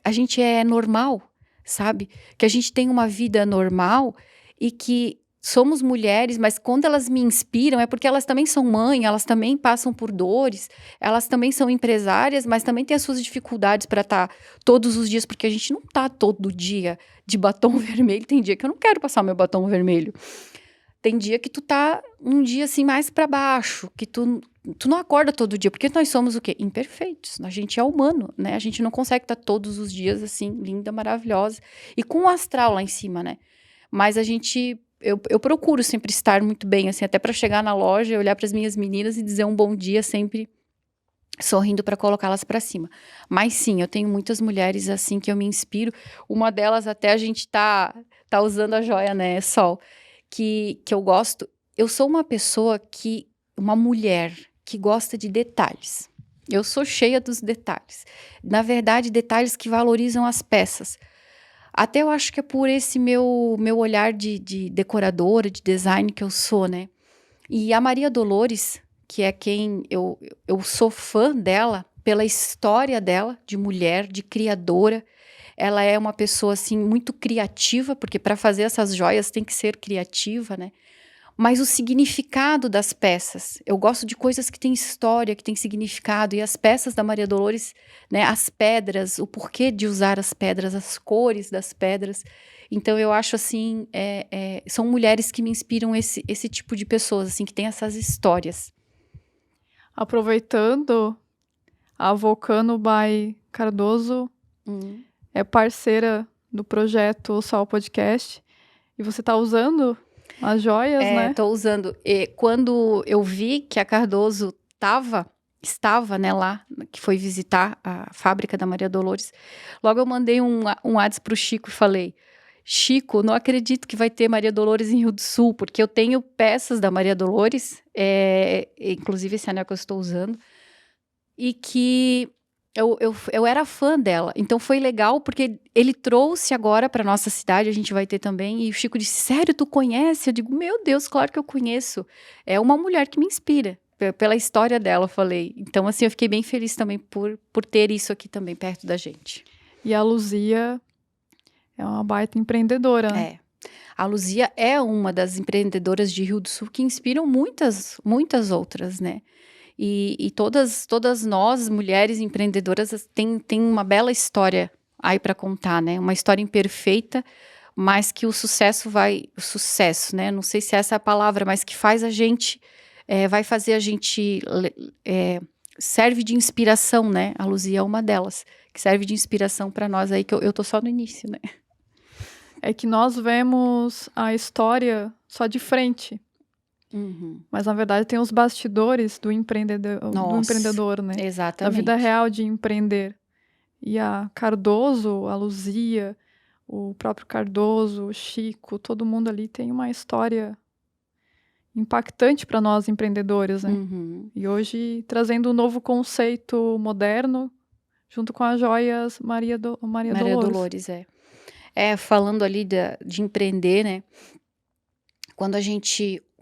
A gente é normal, sabe? Que a gente tem uma vida normal e que somos mulheres, mas quando elas me inspiram é porque elas também são mães, elas também passam por dores, elas também são empresárias, mas também têm as suas dificuldades para estar todos os dias, porque a gente não tá todo dia de batom vermelho. Tem dia que eu não quero passar meu batom vermelho. Tem dia que tu tá um dia assim mais para baixo, que tu não acorda todo dia, porque nós somos o quê? Imperfeitos. A gente é humano, né? A gente não consegue estar todos os dias assim, linda, maravilhosa, e com o astral lá em cima, né? Mas eu procuro sempre estar muito bem, assim, até para chegar na loja, olhar para as minhas meninas e dizer um bom dia, sempre sorrindo para colocá-las para cima. Mas sim, eu tenho muitas mulheres assim que eu me inspiro. Uma delas até a gente tá usando a joia, né, Sol, que eu gosto. Eu sou uma mulher que gosta de detalhes. Eu sou cheia dos detalhes. Na verdade, detalhes que valorizam as peças. Até eu acho que é por esse meu olhar de decoradora, de design que eu sou, né? E a Maria Dolores, que é quem eu sou fã dela, pela história dela, de mulher, de criadora. Ela é uma pessoa, assim, muito criativa, porque para fazer essas joias tem que ser criativa, né? Mas o significado das peças. Eu gosto de coisas que têm história, que têm significado. E as peças da Maria Dolores, né? As pedras, o porquê de usar as pedras, as cores das pedras. Então, eu acho assim, são mulheres que me inspiram esse tipo de pessoas, assim, que têm essas histórias. Aproveitando, a Vulcano by Cardoso é parceira do projeto O Sol Podcast. E você tá usando as joias, né? Tô usando. E quando eu vi que a Cardoso estava, né, lá, que foi visitar a fábrica da Maria Dolores, logo eu mandei um WhatsApp pro Chico e falei: Chico, não acredito que vai ter Maria Dolores em Rio do Sul, porque eu tenho peças da Maria Dolores, inclusive esse anel que eu estou usando, e que eu era fã dela. Então foi legal porque ele trouxe agora para nossa cidade, a gente vai ter também. E o Chico disse: Sério, tu conhece? Eu digo: Meu Deus, claro que eu conheço. É uma mulher que me inspira. Pela história dela, eu falei. Então, assim, eu fiquei bem feliz também por ter isso aqui também perto da gente. E a Luzia é uma baita empreendedora, né? A Luzia é uma das empreendedoras de Rio do Sul que inspiram muitas outras, né? E todas nós, mulheres empreendedoras, tem uma bela história aí para contar, né? Uma história imperfeita, mas que o sucesso, né? Não sei se essa é a palavra, mas que faz a gente, vai fazer a gente, serve de inspiração, né? A Luzia é uma delas, que serve de inspiração para nós aí, que eu tô só no início, né? É que nós vemos a história só de frente. Mas, na verdade, tem os bastidores do empreendedor, né? Exatamente. Da vida real de empreender. E a Cardoso, a Luzia, o próprio Cardoso, o Chico, todo mundo ali tem uma história impactante para nós empreendedores, né? E hoje trazendo um novo conceito moderno junto com as joias Maria Dolores. Falando ali de empreender, né?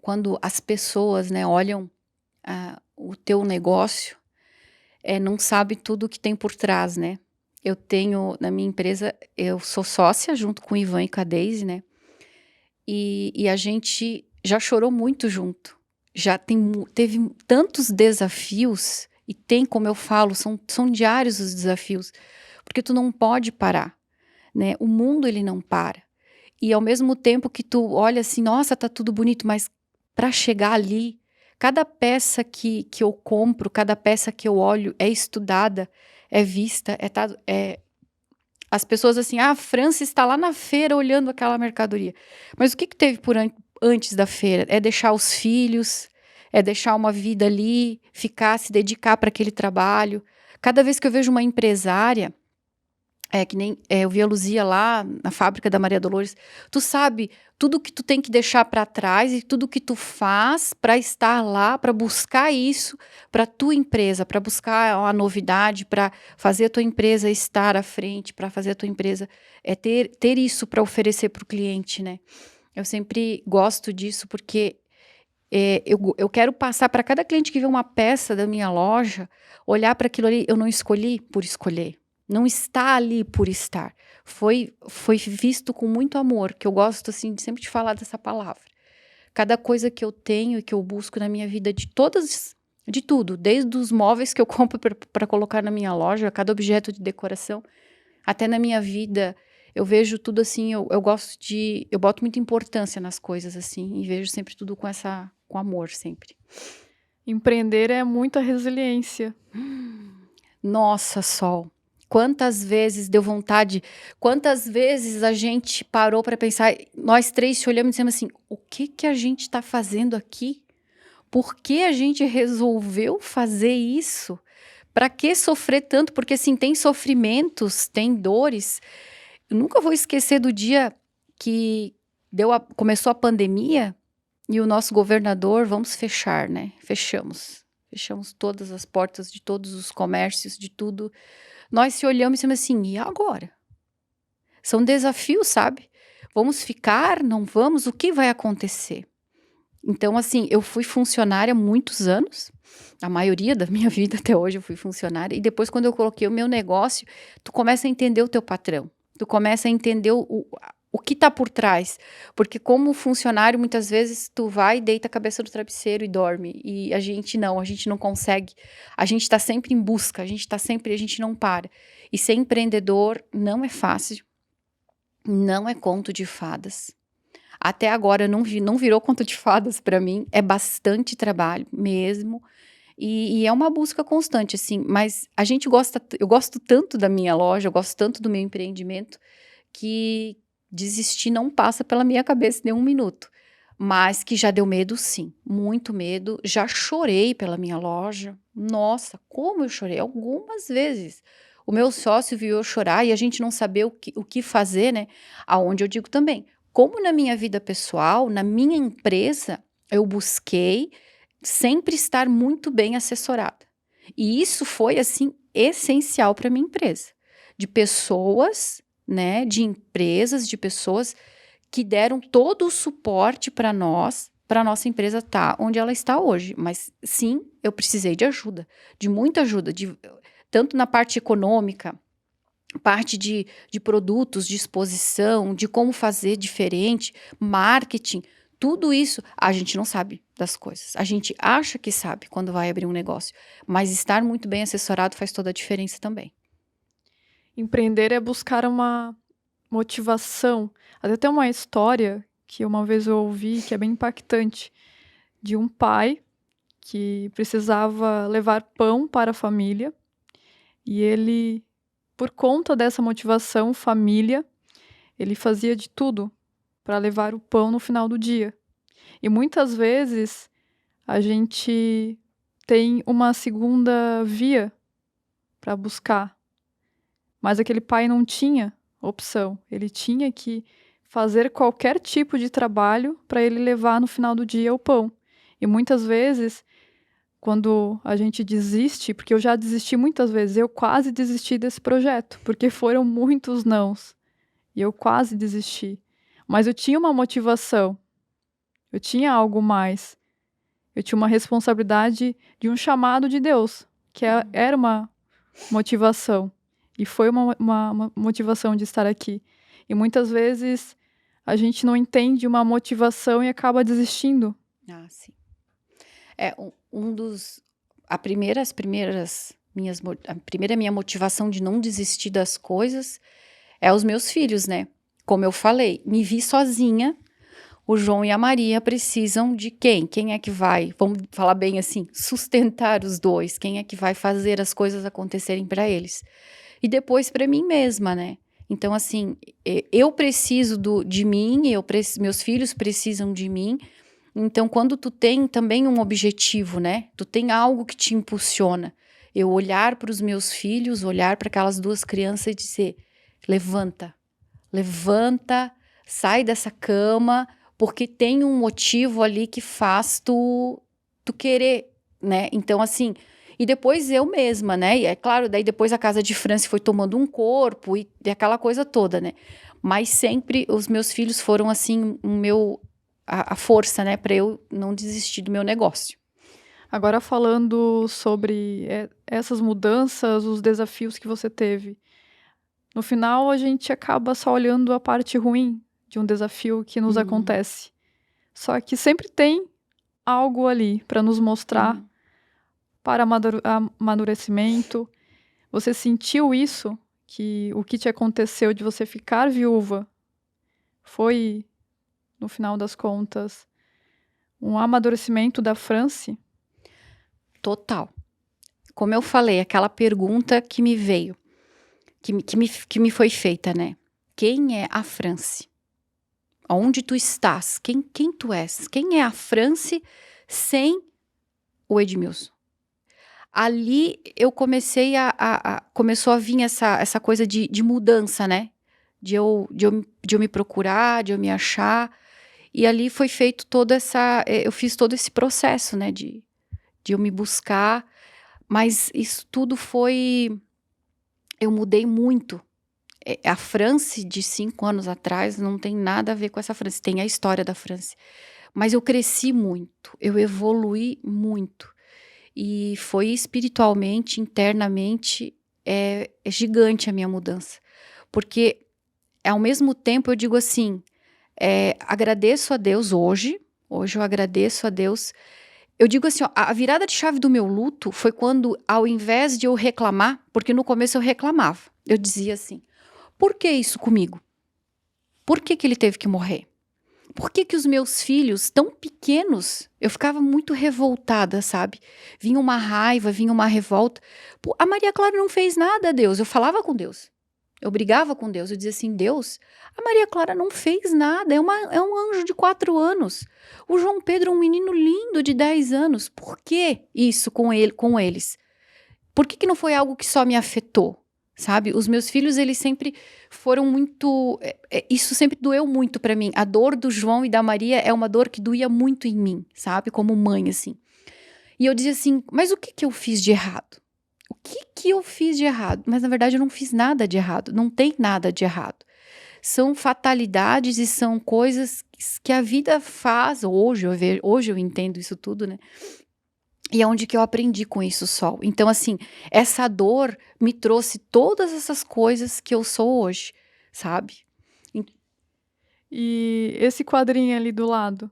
Quando as pessoas, né, olham o teu negócio, não sabe tudo que tem por trás, né? Eu tenho, na minha empresa, eu sou sócia junto com o Ivan e com a Deise, né? E a gente já chorou muito junto. Teve tantos desafios, e tem, como eu falo, são diários os desafios, porque tu não pode parar, né? O mundo, ele não para. E ao mesmo tempo que tu olha assim, nossa, tá tudo bonito, mas para chegar ali, cada peça que eu compro, cada peça que eu olho é estudada, é vista, as pessoas assim, a França está lá na feira olhando aquela mercadoria. Mas o que teve antes da feira? É deixar os filhos, é deixar uma vida ali, se dedicar para aquele trabalho. Cada vez que eu vejo uma empresária, que nem eu vi a Luzia lá na fábrica da Maria Dolores, tu sabe tudo que tu tem que deixar para trás e tudo que tu faz para estar lá, para buscar isso para tua empresa, para buscar a novidade, para fazer a tua empresa estar à frente, para fazer a tua empresa ter isso para oferecer para o cliente, né? Eu sempre gosto disso porque eu quero passar para cada cliente que vê uma peça da minha loja, olhar para aquilo ali, eu não escolhi por escolher. Não está ali por estar. Foi visto com muito amor, que eu gosto assim de sempre te falar dessa palavra. Cada coisa que eu tenho e que eu busco na minha vida, de tudo, desde os móveis que eu compro para colocar na minha loja, cada objeto de decoração, até na minha vida, eu vejo tudo assim, eu boto muita importância nas coisas assim, e vejo sempre tudo com amor sempre. Empreender é muita resiliência. Nossa, Sol. Quantas vezes deu vontade, quantas vezes a gente parou para pensar, nós três se olhamos e dissemos assim, o que a gente está fazendo aqui? Por que a gente resolveu fazer isso? Para que sofrer tanto? Porque assim, tem sofrimentos, tem dores. Eu nunca vou esquecer do dia que começou a pandemia e o nosso governador, vamos fechar, né? Fechamos todas as portas de todos os comércios, de tudo. Nós se olhamos e dissemos assim, e agora? São desafios, sabe? Vamos ficar? Não vamos? O que vai acontecer? Então, assim, eu fui funcionária há muitos anos. A maioria da minha vida até hoje eu fui funcionária. E depois, quando eu coloquei o meu negócio, tu começa a entender o teu patrão. Tu começa a entender o que está por trás. Porque como funcionário, muitas vezes, tu vai, deita a cabeça no travesseiro e dorme. E a gente não consegue. A gente está sempre em busca, a gente não para. E ser empreendedor não é fácil. Não é conto de fadas. Até agora não virou conto de fadas para mim. É bastante trabalho mesmo. E é uma busca constante, assim. Mas eu gosto tanto da minha loja, eu gosto tanto do meu empreendimento, que desistir não passa pela minha cabeça nem um minuto. Mas que já deu medo, sim. Muito medo. Já chorei pela minha loja. Nossa, como eu chorei. Algumas vezes. O meu sócio viu eu chorar e a gente não saber o que fazer, né? Aonde eu digo também. Como na minha vida pessoal, na minha empresa, eu busquei sempre estar muito bem assessorada. E isso foi, assim, essencial para minha empresa. De pessoas, né, de empresas, de pessoas que deram todo o suporte para nossa empresa estar onde ela está hoje. Mas sim, eu precisei de ajuda, de muita ajuda, tanto na parte econômica, parte de produtos, de exposição, de como fazer diferente, marketing, tudo isso a gente não sabe das coisas. A gente acha que sabe quando vai abrir um negócio, mas estar muito bem assessorado faz toda a diferença também. Empreender é buscar uma motivação. Até tem uma história que uma vez eu ouvi que é bem impactante, de um pai que precisava levar pão para a família e ele, por conta dessa motivação, família, ele fazia de tudo para levar o pão no final do dia. E muitas vezes a gente tem uma segunda via para buscar, mas aquele pai não tinha opção. Ele tinha que fazer qualquer tipo de trabalho para ele levar no final do dia o pão. E muitas vezes, quando a gente desiste, porque eu já desisti muitas vezes, eu quase desisti desse projeto, porque foram muitos nãos. E eu quase desisti. Mas eu tinha uma motivação. Eu tinha algo mais. Eu tinha uma responsabilidade de um chamado de Deus, que era uma motivação. E foi uma motivação de estar aqui. E muitas vezes a gente não entende uma motivação e acaba desistindo. Ah, sim. A primeira minha motivação de não desistir das coisas é os meus filhos, né? Como eu falei, me vi sozinha. O João e a Maria precisam de quem? Quem é que vai, vamos falar bem assim, sustentar os dois? Quem é que vai fazer as coisas acontecerem para eles? E depois para mim mesma, né? Então, assim, eu preciso de mim, meus filhos precisam de mim. Então, quando tu tem também um objetivo, né? Tu tem algo que te impulsiona. Eu olhar para os meus filhos, olhar para aquelas duas crianças e dizer, levanta, sai dessa cama, porque tem um motivo ali que faz tu querer, né? Então, assim, e depois eu mesma, né? E é claro, daí depois a Casa de França foi tomando um corpo e aquela coisa toda, né? Mas sempre os meus filhos foram, assim, a força, né? Para eu não desistir do meu negócio. Agora falando sobre essas mudanças, os desafios que você teve. No final, a gente acaba só olhando a parte ruim de um desafio que nos acontece. Só que sempre tem algo ali para nos mostrar para amadurecimento. Você sentiu isso? Que o que te aconteceu de você ficar viúva foi, no final das contas, um amadurecimento da Franci? Total. Como eu falei, aquela pergunta que me veio, que me foi feita, né? Quem é a Franci? Onde tu estás? Quem tu és? Quem é a Franci sem o Edmilson? Ali eu comecei começou a vir essa coisa de mudança, né? De eu me procurar, de eu me achar. E ali foi feito eu fiz todo esse processo, né? De eu me buscar. Mas isso tudo eu mudei muito. A France de 5 anos atrás não tem nada a ver com essa France, tem a história da France. Mas eu cresci muito, eu evoluí muito. E foi espiritualmente, internamente, é gigante a minha mudança. Porque, ao mesmo tempo, eu digo assim, agradeço a Deus hoje eu agradeço a Deus. Eu digo assim, ó, a virada de chave do meu luto foi quando, ao invés de eu reclamar, porque no começo eu reclamava, eu dizia assim, por que isso comigo? Por que ele teve que morrer? Por que os meus filhos, tão pequenos, eu ficava muito revoltada, sabe? Vinha uma raiva, vinha uma revolta. Pô, a Maria Clara não fez nada a Deus. Eu falava com Deus. Eu brigava com Deus. Eu dizia assim, Deus, a Maria Clara não fez nada. É um anjo de 4 anos. O João Pedro é um menino lindo de 10 anos. Por que isso com eles? Por que não foi algo que só me afetou? Sabe? Os meus filhos, eles sempre foram muito... isso sempre doeu muito pra mim. A dor do João e da Maria é uma dor que doía muito em mim, sabe? Como mãe, assim. E eu dizia assim, mas o que eu fiz de errado? O que eu fiz de errado? Mas, na verdade, eu não fiz nada de errado. Não tem nada de errado. São fatalidades e são coisas que a vida faz. Hoje eu entendo isso tudo, né? E é onde que eu aprendi com isso, Sol. Então, assim, essa dor me trouxe todas essas coisas que eu sou hoje, sabe? E esse quadrinho ali do lado?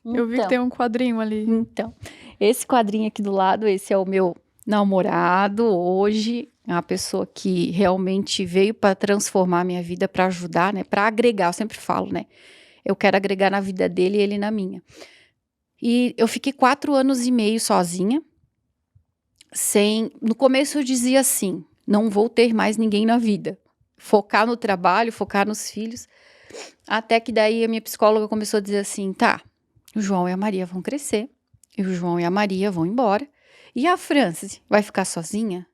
Eu vi que tem um quadrinho ali. Então, esse quadrinho aqui do lado, esse é o meu namorado hoje, é uma pessoa que realmente veio para transformar a minha vida, para ajudar, né? Para agregar, eu sempre falo, né? Eu quero agregar na vida dele e ele na minha. E eu fiquei 4 anos e meio sozinha, no começo eu dizia assim, não vou ter mais ninguém na vida. Focar no trabalho, focar nos filhos. Até que daí a minha psicóloga começou a dizer assim, tá, o João e a Maria vão crescer, e o João e a Maria vão embora, e a Franci vai ficar sozinha?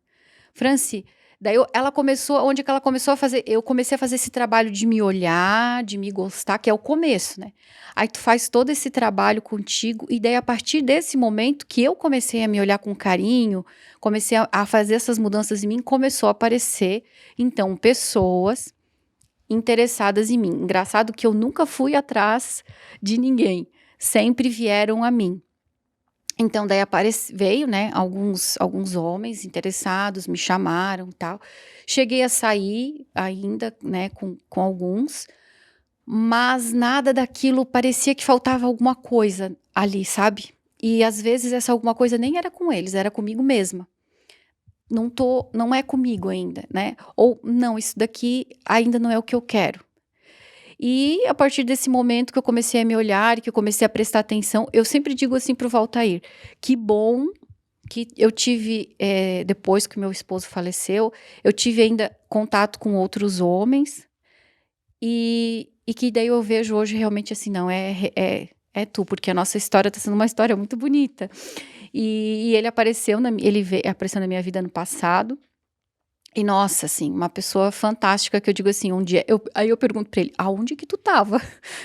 Franci, daí ela começou, onde que ela começou a fazer, eu comecei a fazer esse trabalho de me olhar, de me gostar, que é o começo, né? Aí tu faz todo esse trabalho contigo, e daí a partir desse momento que eu comecei a me olhar com carinho, comecei a fazer essas mudanças em mim, começou a aparecer, então, pessoas interessadas em mim. Engraçado que eu nunca fui atrás de ninguém, sempre vieram a mim. Então, daí veio, né, alguns homens interessados, me chamaram e tal. Cheguei a sair ainda, né, com alguns, mas nada daquilo, parecia que faltava alguma coisa ali, sabe? E às vezes essa alguma coisa nem era com eles, era comigo mesma. Não é comigo ainda, né? Ou, não, isso daqui ainda não é o que eu quero. E a partir desse momento que eu comecei a me olhar, que eu comecei a prestar atenção, eu sempre digo assim pro Valtair, que bom que eu tive, depois que meu esposo faleceu, eu tive ainda contato com outros homens, e que daí eu vejo hoje realmente assim, não, é tu, porque a nossa história está sendo uma história muito bonita. E ele apareceu apareceu na minha vida no passado. E nossa, assim, uma pessoa fantástica que eu digo assim, um dia, aí eu pergunto pra ele, aonde que tu tava?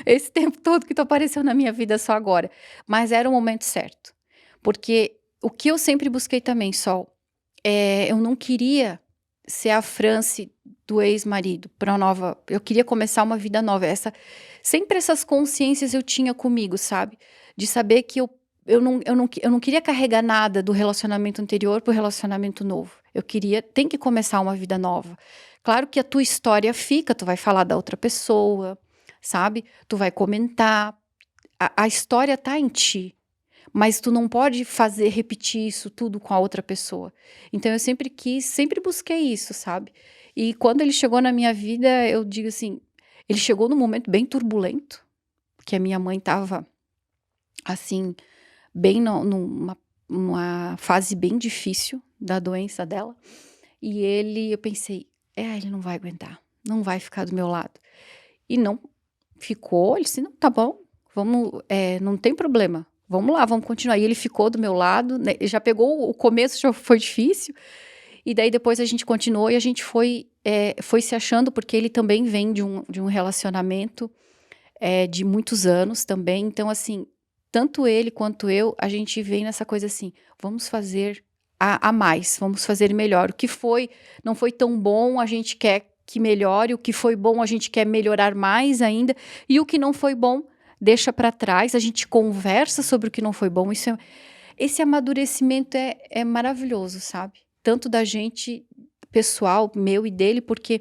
Esse tempo todo que tu apareceu na minha vida só agora. Mas era o momento certo. Porque o que eu sempre busquei também, Sol, eu não queria ser a Franci do ex-marido eu queria começar uma vida nova. Sempre essas consciências eu tinha comigo, sabe? De saber que eu não queria carregar nada do relacionamento anterior pro relacionamento novo. Tem que começar uma vida nova. Claro que a tua história fica, tu vai falar da outra pessoa, sabe? Tu vai comentar. A história tá em ti. Mas tu não pode repetir isso tudo com a outra pessoa. Então eu sempre busquei isso, sabe? E quando ele chegou na minha vida, eu digo assim, ele chegou num momento bem turbulento, que a minha mãe tava, assim, bem numa fase bem difícil da doença dela. E eu pensei, ele não vai aguentar, não vai ficar do meu lado. E não ficou, ele disse, não, tá bom, vamos, não tem problema, vamos lá, vamos continuar. E ele ficou do meu lado, né, já pegou, o começo já foi difícil, e daí depois a gente continuou e a gente foi se achando, porque ele também vem de um relacionamento de muitos anos também, então assim, tanto ele quanto eu, a gente vem nessa coisa assim, vamos fazer a mais, vamos fazer melhor. O que não foi tão bom, a gente quer que melhore, o que foi bom a gente quer melhorar mais ainda, e o que não foi bom deixa para trás, a gente conversa sobre o que não foi bom. Esse amadurecimento é maravilhoso, sabe? Tanto da gente, pessoal, meu e dele, porque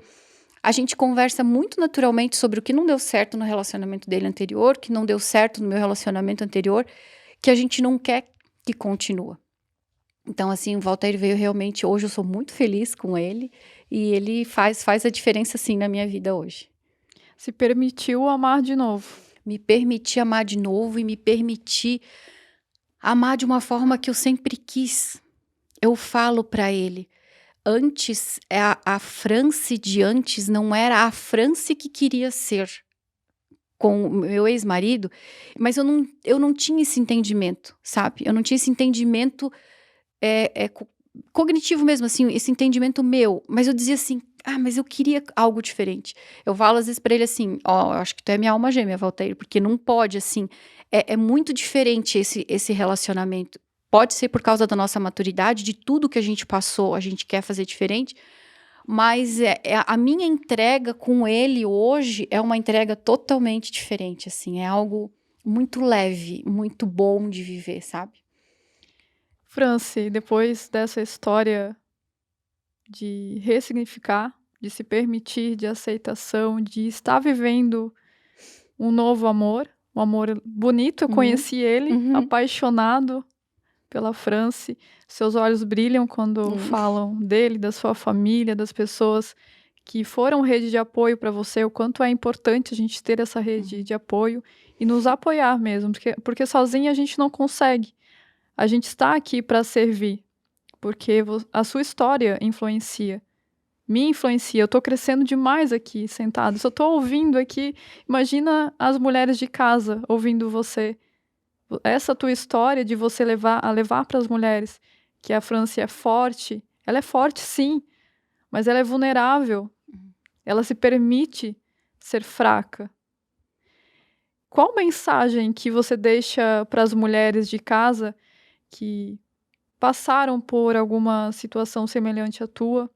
a gente conversa muito naturalmente sobre o que não deu certo no relacionamento dele anterior, que não deu certo no meu relacionamento anterior, que a gente não quer que continue. Então, assim, o Valtério veio realmente, hoje eu sou muito feliz com ele, e ele faz a diferença, sim, na minha vida hoje. Se permitiu amar de novo. Me permitir amar de novo e me permitir amar de uma forma que eu sempre quis. Eu falo pra ele, antes, a France de antes não era a France que queria ser com o meu ex-marido, mas eu não tinha esse entendimento, sabe? Eu não tinha esse entendimento cognitivo mesmo, assim, esse entendimento meu. Mas eu dizia assim, mas eu queria algo diferente. Eu falo às vezes pra ele assim, eu acho que tu é minha alma gêmea, Valtério, porque não pode, assim, é muito diferente esse relacionamento. Pode ser por causa da nossa maturidade, de tudo que a gente passou, a gente quer fazer diferente, mas a minha entrega com ele hoje é uma entrega totalmente diferente, assim, é algo muito leve, muito bom de viver, sabe? France, depois dessa história de ressignificar, de se permitir, de aceitação, de estar vivendo um novo amor, um amor bonito, eu conheci ele, apaixonado pela France. Seus olhos brilham quando falam dele, da sua família, das pessoas que foram rede de apoio para você, o quanto é importante a gente ter essa rede de apoio e nos apoiar mesmo, porque sozinha a gente não consegue. A gente está aqui para servir, porque a sua história influencia, me influencia. Eu estou crescendo demais aqui, sentado. Se eu estou ouvindo aqui, imagina as mulheres de casa ouvindo você. Essa tua história de você levar para as mulheres que a França é forte, ela é forte sim, mas ela é vulnerável. Ela se permite ser fraca. Qual mensagem que você deixa para as mulheres de casa que passaram por alguma situação semelhante à tua,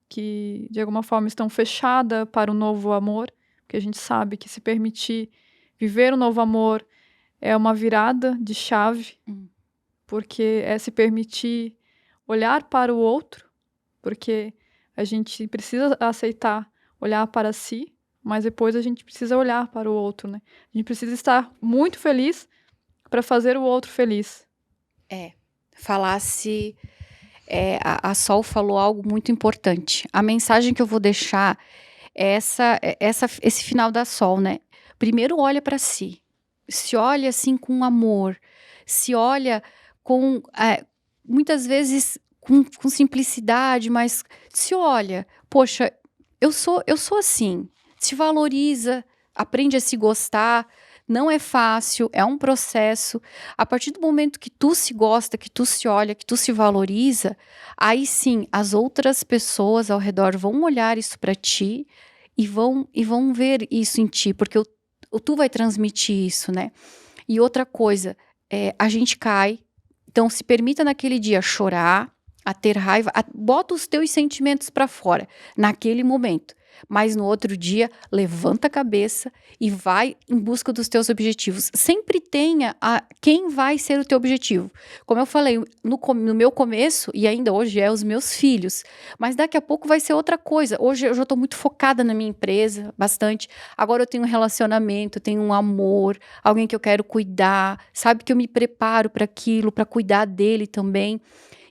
que de alguma forma estão fechadas para o novo amor? Porque a gente sabe que se permitir viver um novo amor é uma virada de chave, porque é se permitir olhar para o outro, porque a gente precisa aceitar olhar para si, mas depois a gente precisa olhar para o outro, né? A gente precisa estar muito feliz para fazer o outro feliz. Falasse... a Sol falou algo muito importante. A mensagem que eu vou deixar é esse final da Sol, né? Primeiro olha para si. Se olha assim com amor. Se olha com... muitas vezes com simplicidade, mas se olha. Poxa, eu sou assim. Se valoriza, aprende a se gostar. Não é fácil, é um processo. A partir do momento que tu se gosta, que tu se olha, que tu se valoriza, aí sim, as outras pessoas ao redor vão olhar isso para ti e vão ver isso em ti, porque tu vai transmitir isso, né? E outra coisa, a gente cai, então se permita naquele dia chorar, a ter raiva, bota os teus sentimentos para fora, naquele momento. Mas no outro dia, levanta a cabeça e vai em busca dos teus objetivos. Sempre tenha quem vai ser o teu objetivo. Como eu falei, no meu começo, e ainda hoje os meus filhos. Mas daqui a pouco vai ser outra coisa. Hoje eu já estou muito focada na minha empresa, bastante. Agora eu tenho um relacionamento, eu tenho um amor, alguém que eu quero cuidar. Sabe que eu me preparo para aquilo, para cuidar dele também.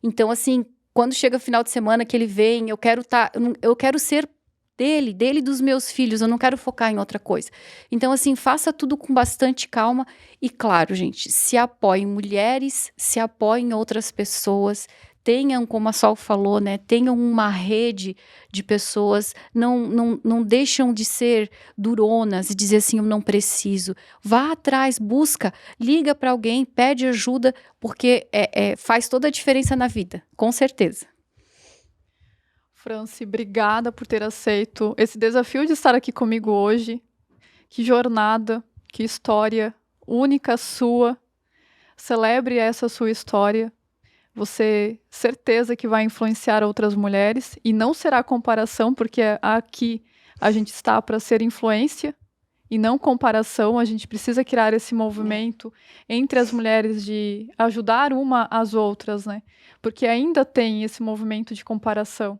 Então, assim, quando chega o final de semana que ele vem, eu quero ser dele e dos meus filhos, eu não quero focar em outra coisa. Então, assim, faça tudo com bastante calma e, claro, gente, se apoiem mulheres, se apoiem outras pessoas, tenham, como a Sol falou, né, tenham uma rede de pessoas, não deixam de ser duronas e dizer assim, eu não preciso. Vá atrás, busca, liga para alguém, pede ajuda, porque faz toda a diferença na vida, com certeza. France, obrigada por ter aceito esse desafio de estar aqui comigo hoje. Que jornada, que história única sua. Celebre essa sua história. certeza que vai influenciar outras mulheres, e não será comparação, porque aqui a gente está para ser influência e não comparação. A gente precisa criar esse movimento entre as mulheres de ajudar uma às outras, né? Porque ainda tem esse movimento de comparação.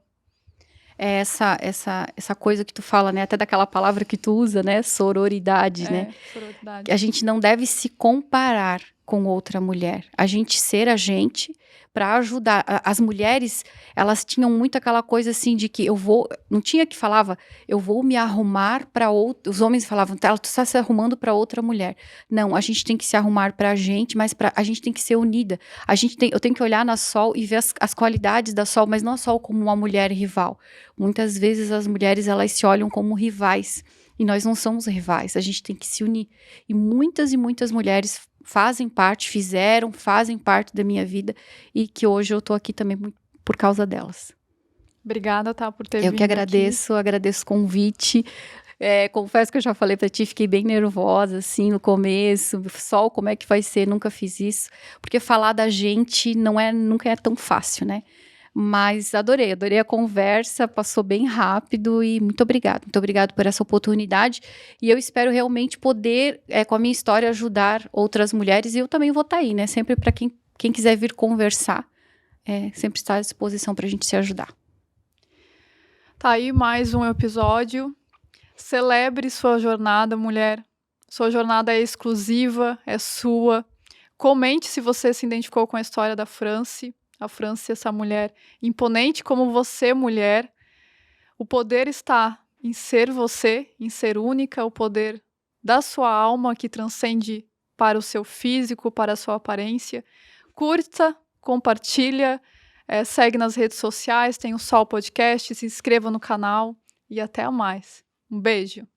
É essa coisa que tu fala, né? Até daquela palavra que tu usa, né? Sororidade, né? Sororidade. A gente não deve se comparar com outra mulher. A gente ser a gente para ajudar. As mulheres, elas tinham muito aquela coisa assim de que não tinha que falava, eu vou me arrumar para outro. Os homens falavam, tu está se arrumando para outra mulher. Não, a gente tem que se arrumar para a gente, mas a gente tem que ser unida. Eu tenho que olhar na Sol e ver as qualidades da Sol, mas não a Sol como uma mulher rival. Muitas vezes as mulheres, elas se olham como rivais. E nós não somos rivais, a gente tem que se unir. E muitas mulheres fazem parte da minha vida, e que hoje eu tô aqui também por causa delas. Obrigada, tá, por ter vindo Eu que agradeço o convite. Confesso que eu já falei pra ti, fiquei bem nervosa, assim, no começo. Sol, como é que vai ser? Nunca fiz isso. Porque falar da gente nunca é tão fácil, né? Mas adorei a conversa, passou bem rápido e muito obrigado por essa oportunidade, e eu espero realmente poder, com a minha história, ajudar outras mulheres, e eu também vou estar aí, né, sempre para quem quiser vir conversar, sempre está à disposição para a gente se ajudar. Tá aí mais um episódio. Celebre sua jornada, mulher. Sua jornada é exclusiva, é sua. Comente se você se identificou com a história da France. A France, essa mulher imponente como você, mulher. O poder está em ser você, em ser única, o poder da sua alma que transcende para o seu físico, para a sua aparência. Curta, compartilha, segue nas redes sociais, tem o Sol Podcast, se inscreva no canal e até mais. Um beijo!